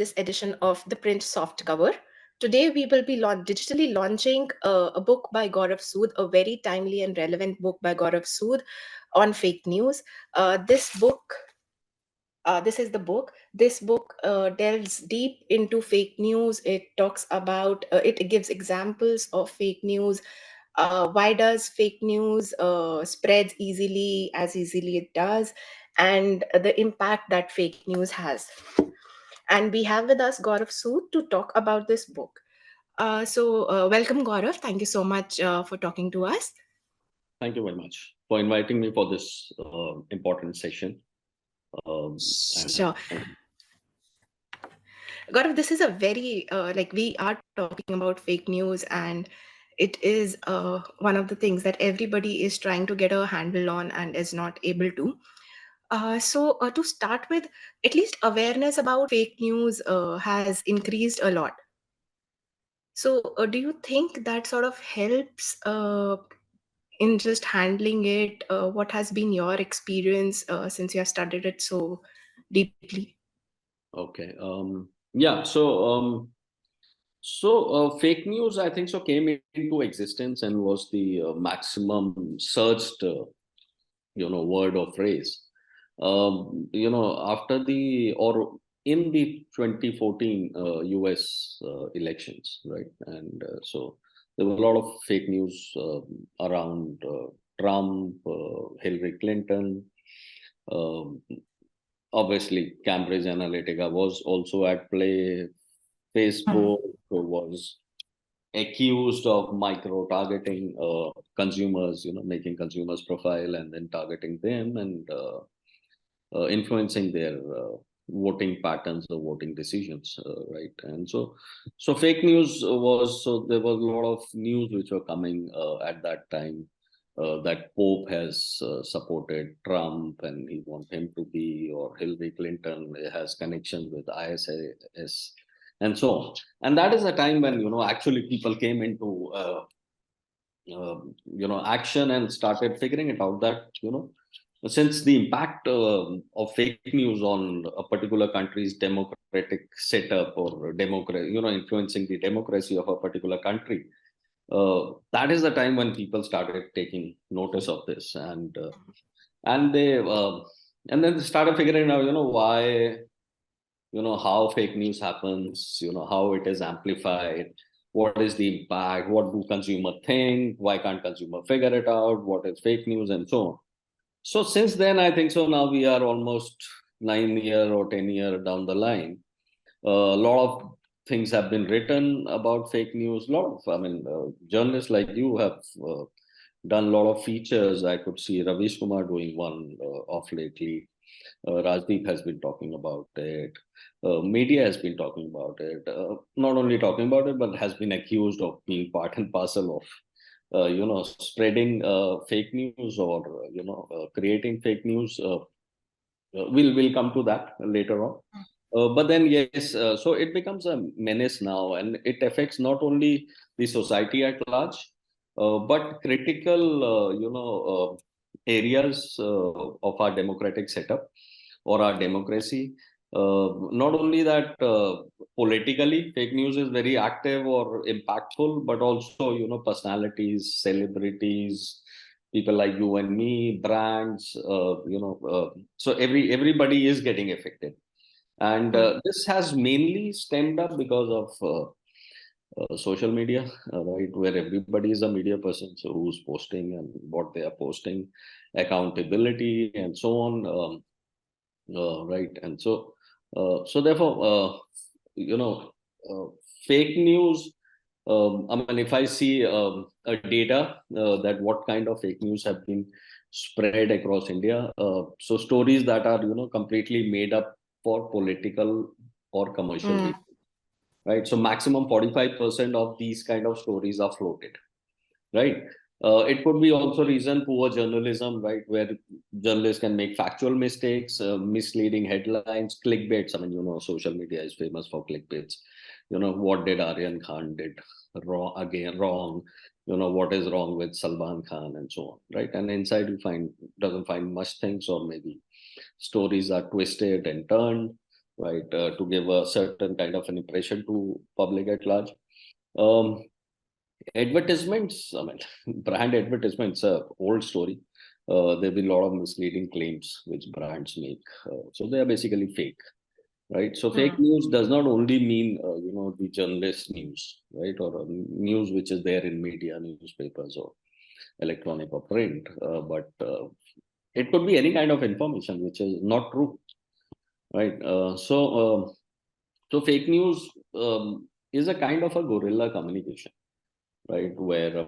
this edition of The Print Softcover. Today, we will be digitally launching a book by Gaurav Sood, a very timely and relevant book by Gaurav Sood on fake news. This is the book. This book delves deep into fake news. It talks about, it gives examples of fake news. Why does fake news spreads easily it does, and the impact that fake news has. And we have with us Gaurav Sood to talk about this book. Welcome, Gaurav. Thank you so much for talking to us. Thank you very much for inviting me for this important session. Sure. Gaurav, this is a very, we are talking about fake news, and it is one of the things that everybody is trying to get a handle on and is not able to. To start with, at least awareness about fake news has increased a lot. So, do you think that sort of helps in just handling it? What has been your experience since you have studied it so deeply? Okay. Yeah. Fake news, I think so, came into existence and was the maximum searched, word or phrase. After the or in the 2014 U.S. Elections, right? And so there were a lot of fake news around Trump, Hillary Clinton. Um Obviously, Cambridge Analytica was also at play. Facebook was accused of micro targeting consumers, making consumers profile and then targeting them and influencing their voting patterns or voting decisions, right? And so fake news was, so there was a lot of news which were coming at that time, that Pope has supported Trump and he wants him to be, or Hillary Clinton has connections with ISIS and so on. And that is a time when, actually people came into, action and started figuring it out that, since the impact of fake news on a particular country's democratic setup or democracy, influencing the democracy of a particular country, that is the time when people started taking notice of this, and they and then they started figuring out, why, how fake news happens, how it is amplified, what is the impact, what do consumer think, why can't consumer figure it out, what is fake news, and so on. So since then, I think so now we are almost 9 year or 10 year down the line. A lot of things have been written about fake news. A lot of, journalists like you have done a lot of features. I could see Ravish Kumar doing one of lately. Rajdeep has been talking about it. Media has been talking about it. Not only talking about it, but has been accused of being part and parcel of spreading fake news or creating fake news. We'll come to that later on. But then yes, so it becomes a menace now, and it affects not only the society at large, but critical areas of our democratic setup or our democracy. Not only that, politically, fake news is very active or impactful, but also, personalities, celebrities, people like you and me, brands, so everybody is getting affected. And this has mainly stemmed up because of social media, right, where everybody is a media person, so who's posting and what they are posting, accountability, and so on. Right, and so therefore, fake news. If I see a data that what kind of fake news have been spread across India, so stories that are completely made up for political or commercial reasons, right? So maximum 45% of these kind of stories are floated, right? It could be also reason poor journalism, right, where journalists can make factual mistakes, misleading headlines, clickbaits. Social media is famous for clickbaits. What did Aryan Khan did wrong? What is wrong with Salman Khan and so on, right? And inside doesn't find much things, or maybe stories are twisted and turned, right? To give a certain kind of an impression to public at large. Um, Advertisements, I mean, brand advertisements, old story. There've been a lot of misleading claims which brands make. So they are basically fake, right? So fake Hmm. news does not only mean, the journalist news, right? Or news which is there in media, newspapers or electronic or print, but it could be any kind of information which is not true, right? So fake news is a kind of a guerrilla communication, right? Where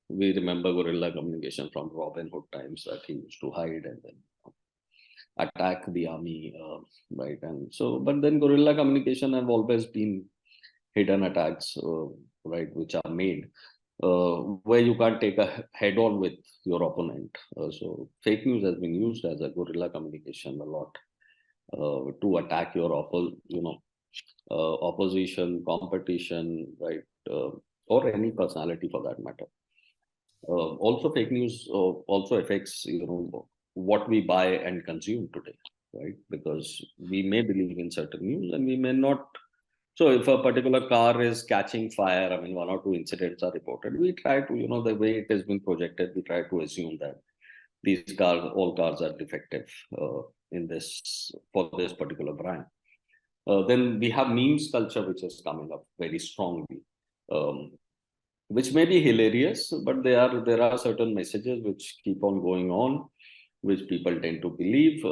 we remember guerrilla communication from Robin Hood times, that he used to hide and then attack the army, right? And so, but then guerrilla communication have always been hidden attacks, right, which are made where you can't take a head on with your opponent. So fake news has been used as a guerrilla communication a lot to attack your opposition, competition, right, or any personality for that matter. Also, fake news also affects what we buy and consume today, right? Because we may believe in certain news and we may not. So, if a particular car is catching fire, I mean, one or two incidents are reported. We try to, the way it has been projected, we try to assume that all cars are defective in this for this particular brand. Then we have memes culture, which is coming up very strongly. Um, which may be hilarious, but there are certain messages which keep on going on, which people tend to believe,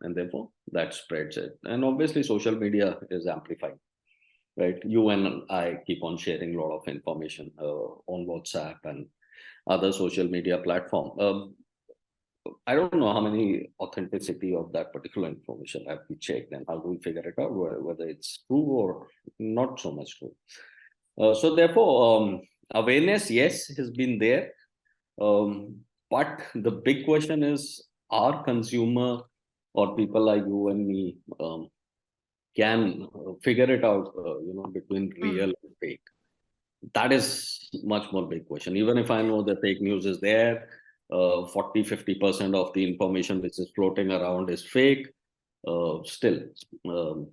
and therefore that spreads it. And obviously, social media is amplifying, right? You and I keep on sharing a lot of information on WhatsApp and other social media platform. I don't know how many authenticity of that particular information have we checked, and how do we figure it out whether it's true or not so much true. So therefore, awareness, yes, has been there. But the big question is, are consumer or people like you and me can figure it out, between Hmm. real and fake? That is much more big question. Even if I know that fake news is there, 40-50% of the information which is floating around is fake, still, um,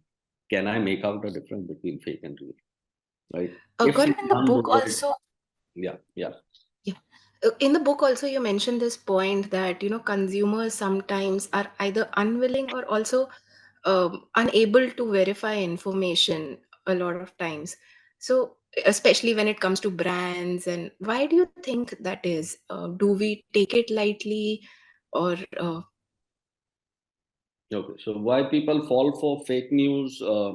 can I make out a difference between fake and real, right? If Gaurav, in the one book knows it, also, yeah, yeah. yeah, in the book also you mentioned this point that consumers sometimes are either unwilling or also unable to verify information a lot of times. So especially when it comes to brands, and why do you think that is? Do we take it lightly, or Okay, so why people fall for fake news uh,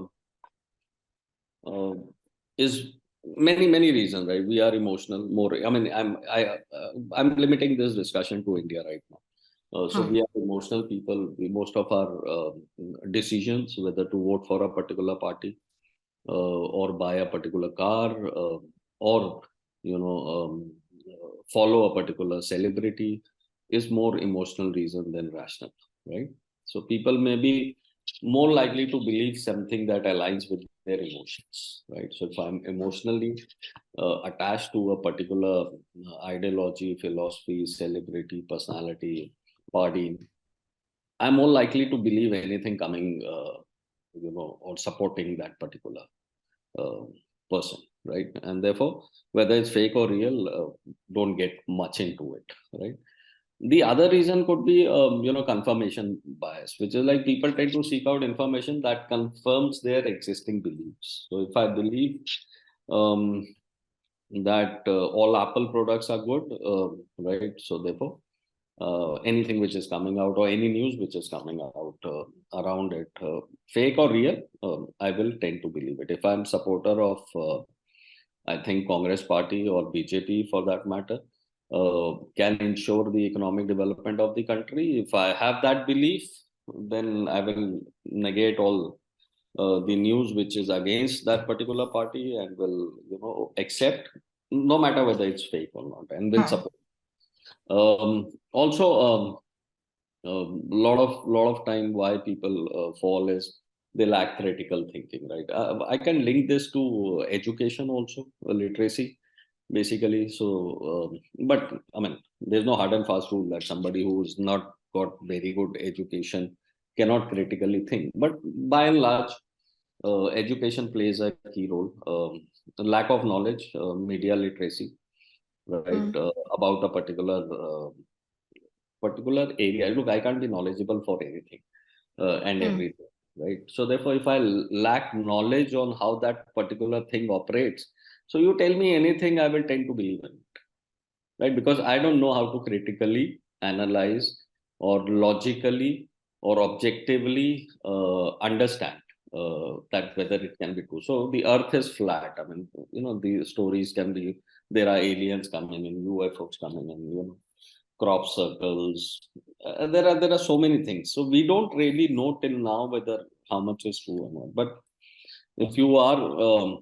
is many reasons, right? We are emotional. More, I mean, I'm limiting this discussion to India right now. So hmm, we are emotional people. Most of our decisions, whether to vote for a particular party or buy a particular car, or follow a particular celebrity, is more emotional reason than rational, right? So people may be more likely to believe something that aligns with their emotions, right? So if I'm emotionally attached to a particular ideology, philosophy, celebrity, personality, party, I'm more likely to believe anything coming, or supporting that particular uh, person, right? And therefore, whether it's fake or real, don't get much into it, right? The other reason could be, confirmation bias, which is like people tend to seek out information that confirms their existing beliefs. So if I believe um, that all Apple products are good, right? So therefore, anything which is coming out or any news which is coming out around it, fake or real, I will tend to believe it. If I'm supporter of, I think Congress party or BJP for that matter, can ensure the economic development of the country. If I have that belief, then I will negate all the news which is against that particular party and will, accept no matter whether it's fake or not, and will hmm. support. Also, lot of time why people fall is they lack critical thinking, right? I can link this to education also, literacy basically. So but I mean, there's no hard and fast rule that somebody who's not got very good education cannot critically think, but by and large, education plays a key role. The lack of knowledge, media literacy, right, Hmm. about a particular area. Look, I can't be knowledgeable for anything and Hmm. everything, right? So therefore, if I lack knowledge on how that particular thing operates, so you tell me anything, I will tend to believe in it, right? Because I don't know how to critically analyze or logically or objectively understand that whether it can be true. So the earth is flat. I mean, the stories can be, there are aliens coming in, UFOs coming in, crop circles. There are so many things. So we don't really know till now whether how much is true or not. But if you are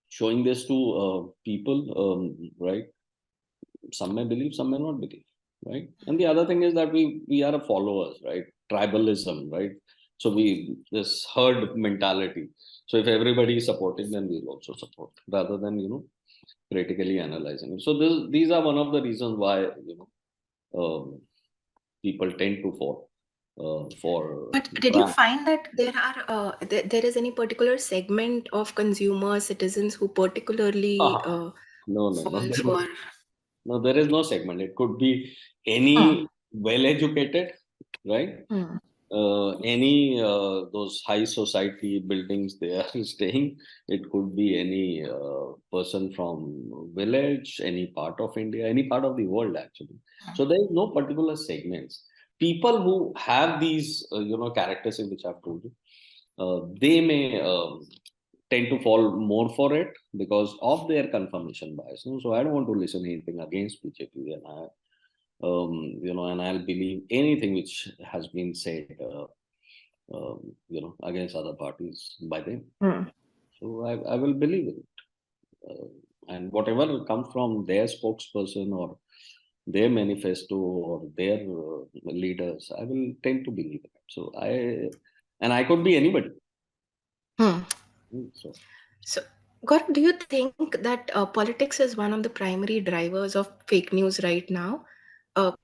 showing this to people, right? Some may believe, some may not believe, right? And the other thing is that we are a followers, right? Tribalism, right? So we, this herd mentality. So if everybody is supporting, then we'll also support, rather than critically analyzing it. So these are one of the reasons why um, people tend to fall for But did you brand. find that there is any particular segment of consumers, citizens who particularly No, no, no. falls for? No, there is no segment. It could be Hmm. any well-educated, right? Hmm. Any those high society buildings they are staying. It could be any person from village, any part of India, any part of the world actually. So there is no particular segments. People who have these characteristics which I've told you, they may tend to fall more for it because of their confirmation bias. So I don't want to listen anything against BJP, and and I'll believe anything which has been said, against other parties by them. Hmm. So I will believe it. And whatever comes from their spokesperson or their manifesto or their leaders, I will tend to believe it. And I could be anybody. Hmm. So So, Gaurav, do you think that politics is one of the primary drivers of fake news right now,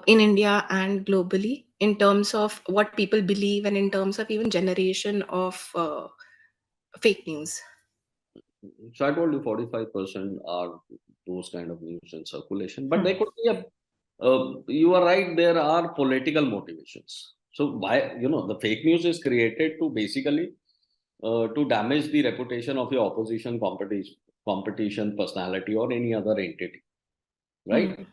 in India and globally, in terms of what people believe and in terms of even generation of fake news? So I told you 45% are those kind of news in circulation, but Hmm. there could be you are right, there are political motivations. So why, the fake news is created to basically to damage the reputation of your opposition, competition, personality, or any other entity, right? Hmm.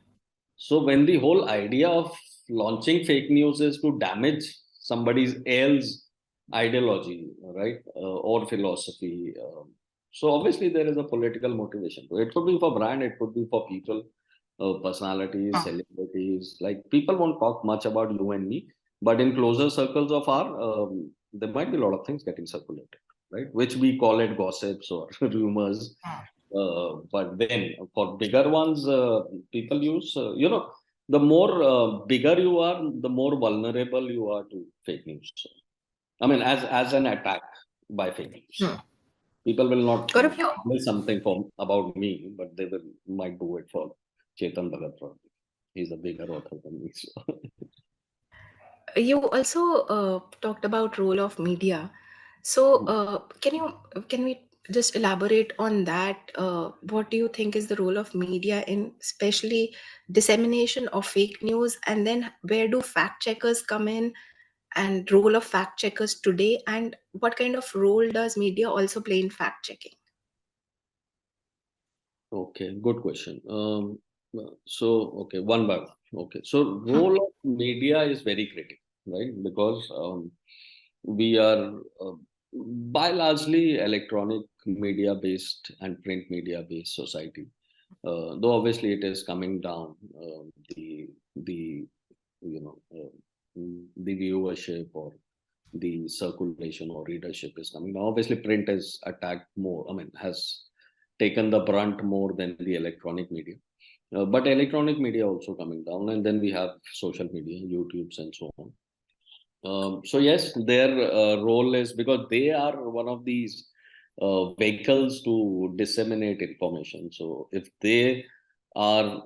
So when the whole idea of launching fake news is to damage somebody's else ideology, right, or philosophy, so obviously there is a political motivation. It could be for brand, it could be for people, personalities, Hmm. celebrities. Like people won't talk much about you and me, but in closer circles of our, there might be a lot of things getting circulated, right? Which we call it gossips or rumors, but then for bigger ones, people use, the more bigger you are, the more vulnerable you are to fake news. I mean, as an attack by fake news. Hmm. People will not Gaurav, you publish something about me, but they will might do it for Chetan Bhagat probably. He's a bigger author than me. So. you also talked about role of media. So, can we just elaborate on that? What do you think is the role of media in especially dissemination of fake news, and then where do fact checkers come in, and role of fact checkers today, and what kind of role does media also play in fact checking? Okay, good question. So, okay, one by one. Okay, so Hmm. role of media is very critical, right? Because we are by largely electronic media based and print media based society. Though obviously it is coming down, the the viewership or the circulation or readership is coming down. Obviously, print is attacked more. I mean, has taken the brunt more than the electronic media. But electronic media also coming down, and then we have social media, YouTube's, and so on. So yes, their role is because they are one of these vehicles to disseminate information. So if they are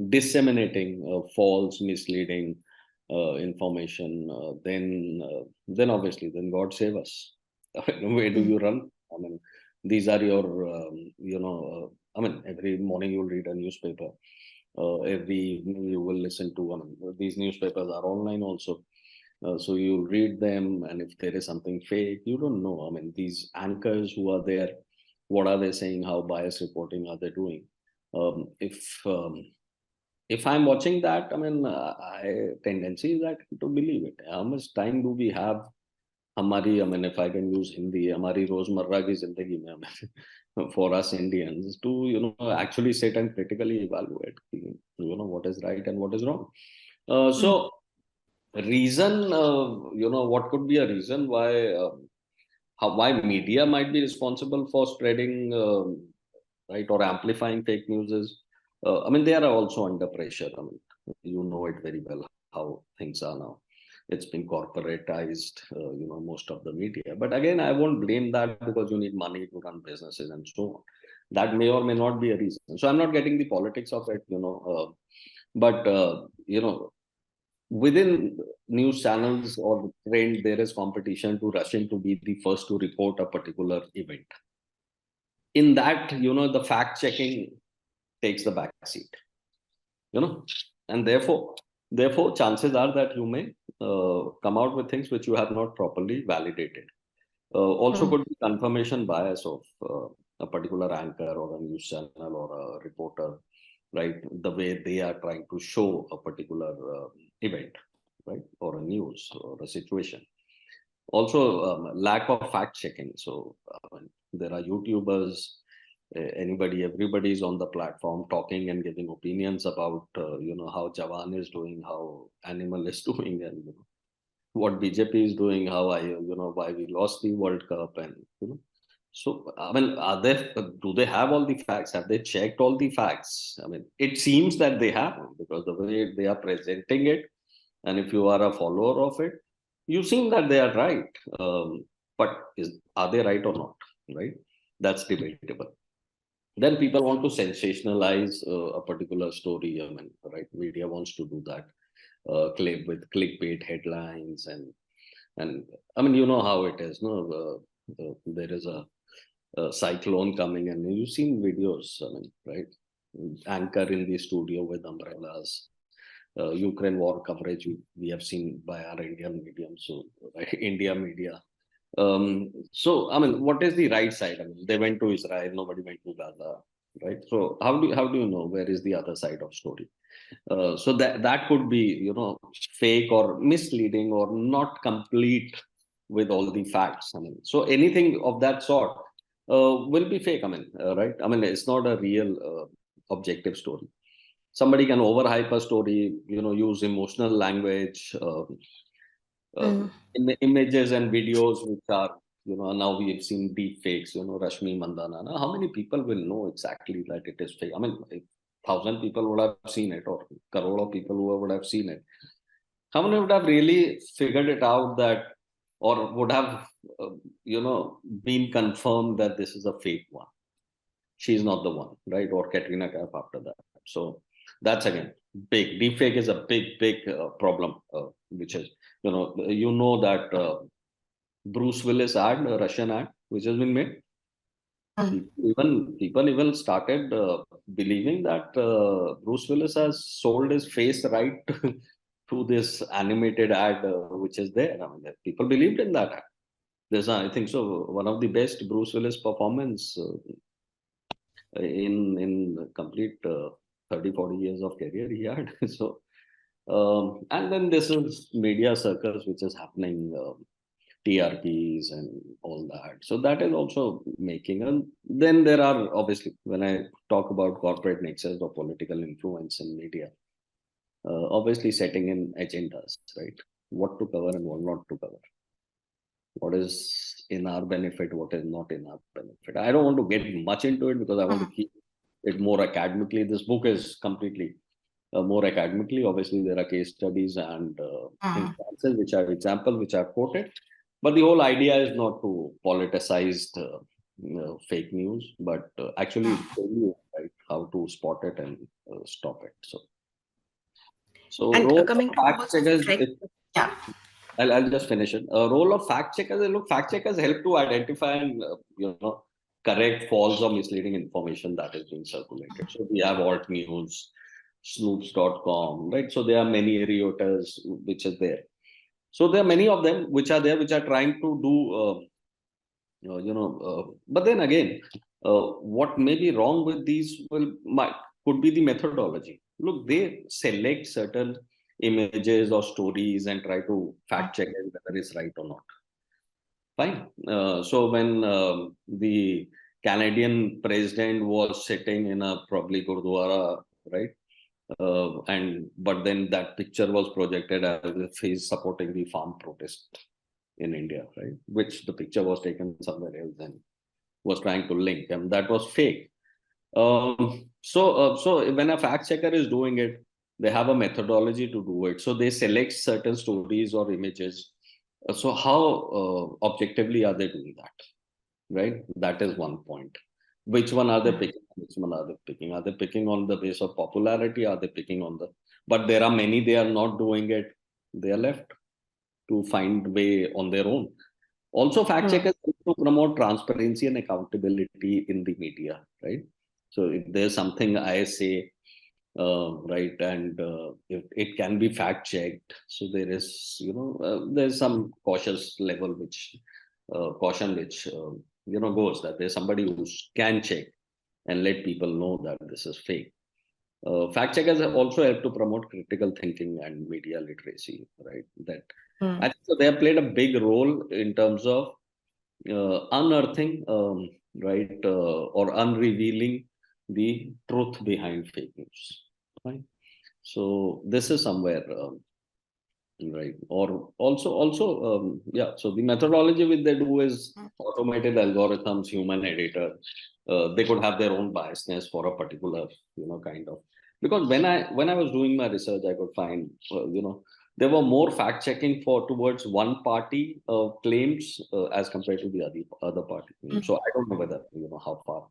disseminating false, misleading information, then obviously, then God save us. Where do mm, you run? I mean, these are your, I mean, every morning you'll read a newspaper. Every evening you will listen to, I mean, these newspapers are online also. So you read them, and if there is something fake, you don't know. I mean, these anchors who are there, what are they saying? How biased reporting are they doing? Um, if um, if I'm watching that, I mean, I tendency is that to believe it. How much time do we have? हमारी, I mean, if I can use Hindi, हमारी रोजमर्रा की जिंदगी में, I mean, for us Indians to, actually sit and critically evaluate, what is right and what is wrong. mm, So reason, what could be a reason why, why media might be responsible for spreading, right, or amplifying fake news is, I mean, they are also under pressure. I mean, you know it very well how things are now. It's been corporatized, most of the media. But again, I won't blame that, because you need money to run businesses and so on. That may or may not be a reason. So I'm not getting the politics of it, but within news channels or trend, there is competition to rushing to be the first to report a particular event. In that, the fact checking takes the back seat, you know and therefore chances are that you may come out with things which you have not properly validated. Also mm, could be confirmation bias of a particular anchor or a news channel or a reporter, right? The way they are trying to show a particular event, right, or a news or a situation. Also, lack of fact checking. So there are YouTubers, anybody, everybody is on the platform talking and giving opinions about, how Jawan is doing, how Animal is doing, and what BJP is doing, how why we lost the World Cup, and so I mean, do they have all the facts? Have they checked all the facts? I mean, it seems that they have, because the way they are presenting it, and if you are a follower of it, you seem that they are right. But are they right or not? Right? That's debatable. Then people want to sensationalize a particular story. I mean, right? Media wants to do that, clip with clickbait headlines, and I mean, you know how it is. No, there is a cyclone coming, and you've seen videos. I mean, right? Anchor in the studio with umbrellas. Ukraine war coverage we have seen by our Indian medium, so right, India media. So I mean, what is the right side? I mean, they went to Israel, nobody went to Gaza, right? So how do you know where is the other side of story? So that could be, fake or misleading or not complete with all the facts. I mean, so anything of that sort will be fake. I mean, right? I mean, it's not a real objective story. Somebody can overhype a story, use emotional language, uh, mm, images and videos which are, now we've seen deep fakes, Rashmi Mandana. Now, how many people will know exactly that it is fake? I mean, if 1,000 people would have seen it, or crore of people who would have seen it, how many would have really figured it out, that, or would have, uh, been confirmed that this is a fake one? She's not the one, right? Or Katrina Kaif after that. So that's again big. Deepfake is a big problem, which is, that Bruce Willis ad, a Russian ad, which has been made. mm, People even started believing that Bruce Willis has sold his face right to this animated ad, which is there. I mean, people believed in that ad. There's, I think so, one of the best Bruce Willis performance in complete 30-40 years of career he had. So and then this is media circus which is happening, TRPs and all that. So that is also making. And then there are, obviously, when I talk about corporate nexus or political influence in media, obviously setting in agendas, right? What to cover and what not to cover. What is in our benefit, what is not in our benefit. I don't want to get much into it, because I want to mm, keep it more academically. This book is completely more academically. Obviously, there are case studies and mm, instances which are example which are quoted, but the whole idea is not to politicize fake news, but actually mm. tell you, right, how to spot it and stop it. So And role of coming to fact those checkers, strike, yeah. I'll just finish it. Role of fact checkers. Look, fact checkers help to identify and correct false or misleading information that is being circulated. So we have alt news, snoops.com, right? So there are many Reuters which is there. So there are many of them which are there which are trying to do but then again, what may be wrong with these might could be the methodology. Look, they select certain images or stories and try to fact check it whether it's right or not. Fine. So when the Canadian president was sitting in a probably Gurdwara, right? And but then that picture was projected as if he's supporting the farm protest in India, right? Which the picture was taken somewhere else and was trying to link, and that was fake. So when a fact checker is doing it, they have a methodology to do it. So they select certain stories or images. So how objectively are they doing that? Right? That is one point. Which one are they picking? Which one are they picking? Are they picking on the base of popularity? Are they picking on the? But there are many they are not doing it. They are left to find way on their own. Also, fact Hmm. checkers to promote transparency and accountability in the media, right? So if there's something I say, right, and it can be fact checked, so there is, there's some cautious level which caution which goes that there's somebody who can check and let people know that this is fake. Fact checkers have also help to promote critical thinking and media literacy, right? That Hmm. I think so they have played a big role in terms of unearthing, right, or unrevealing the truth behind fake news. Right. So this is somewhere right, or also yeah. So the methodology which they do is automated algorithms, human editor. They could have their own biasness for a particular kind of, because when I was doing my research, I could find there were more fact checking for towards one party claims as compared to the other party claims. So I don't know whether how far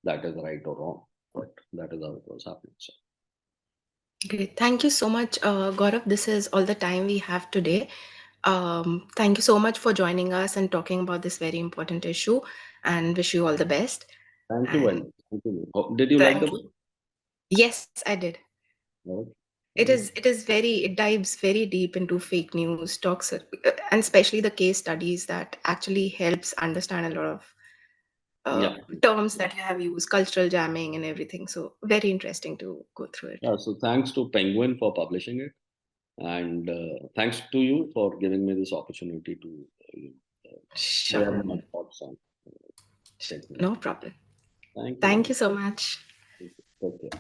that is right or wrong, but that is how it was happening. So Great. Thank you so much, Gaurav. This is all the time we have today. Thank you so much for joining us and talking about this very important issue, and wish you all the best. thank you very And much. Thank you. Did you like the thank book? you. Yes, I did. No? It dives very deep into fake news, talks, and especially the case studies that actually helps understand a lot of Yeah. terms that you have used, cultural jamming and everything. So very interesting to go through it. Yeah. So thanks to Penguin for publishing it, and thanks to you for giving me this opportunity to Sure. share my thoughts on technique. No problem. Thank you very Thank much. you so much. Take care.